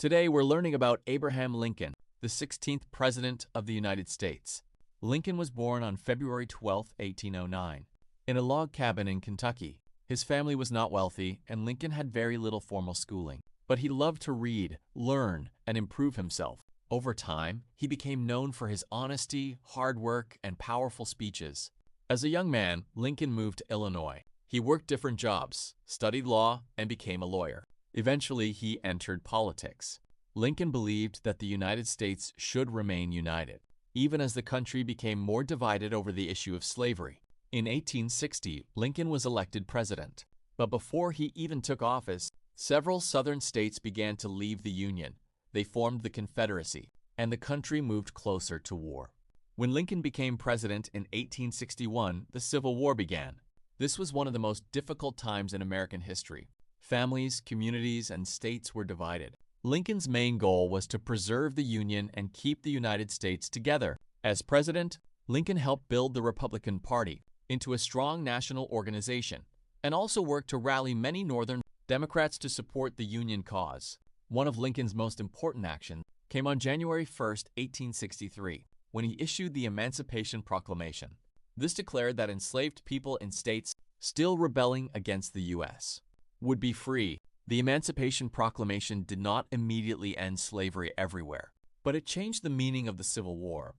Today we're learning about Abraham Lincoln, the 16th President of the United States. Lincoln was born on February 12, 1809, in a log cabin in Kentucky. His family was not wealthy, and Lincoln had very little formal schooling. But he loved to read, learn, and improve himself. Over time, he became known for his honesty, hard work, and powerful speeches. As a young man, Lincoln moved to Illinois. He worked different jobs, studied law, and became a lawyer. Eventually, he entered politics. Lincoln believed that the United States should remain united, even as the country became more divided over the issue of slavery. In 1860, Lincoln was elected president. But before he even took office, several southern states began to leave the Union. They formed the Confederacy, and the country moved closer to war. When Lincoln became president in 1861, the Civil War began. This was one of the most difficult times in American history. Families, communities, and states were divided. Lincoln's main goal was to preserve the Union and keep the United States together. As president, Lincoln helped build the Republican Party into a strong national organization, and also worked to rally many Northern Democrats to support the Union cause. One of Lincoln's most important actions came on January 1, 1863, when he issued the Emancipation Proclamation. This declared that enslaved people in states still rebelling against the U.S. would be free. The Emancipation Proclamation did not immediately end slavery everywhere, but it changed the meaning of the Civil War.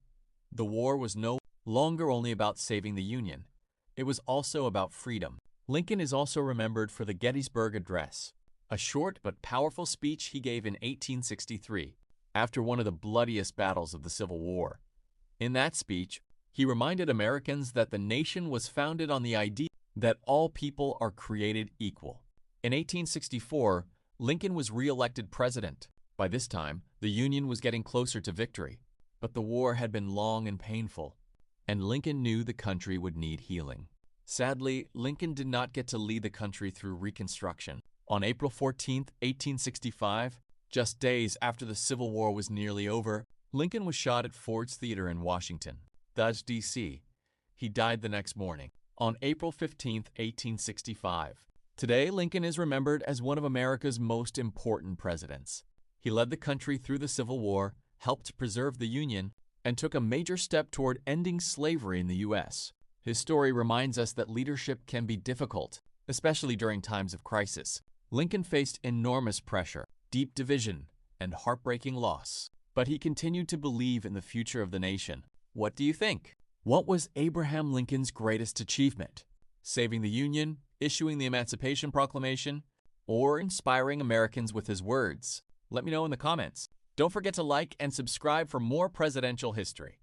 The war was no longer only about saving the Union. It was also about freedom. Lincoln is also remembered for the Gettysburg Address, a short but powerful speech he gave in 1863, after one of the bloodiest battles of the Civil War. In that speech, he reminded Americans that the nation was founded on the idea that all people are created equal. In 1864, Lincoln was re-elected president. By this time, the Union was getting closer to victory, but the war had been long and painful, and Lincoln knew the country would need healing. Sadly, Lincoln did not get to lead the country through Reconstruction. On April 14, 1865, just days after the Civil War was nearly over, Lincoln was shot at Ford's Theater in Washington, D.C. He died the next morning, on April 15, 1865. Today, Lincoln is remembered as one of America's most important presidents. He led the country through the Civil War, helped preserve the Union, and took a major step toward ending slavery in the U.S. His story reminds us that leadership can be difficult, especially during times of crisis. Lincoln faced enormous pressure, deep division, and heartbreaking loss. But he continued to believe in the future of the nation. What do you think? What was Abraham Lincoln's greatest achievement? Saving the Union, issuing the Emancipation Proclamation, or inspiring Americans with his words? Let me know in the comments. Don't forget to like and subscribe for more presidential history.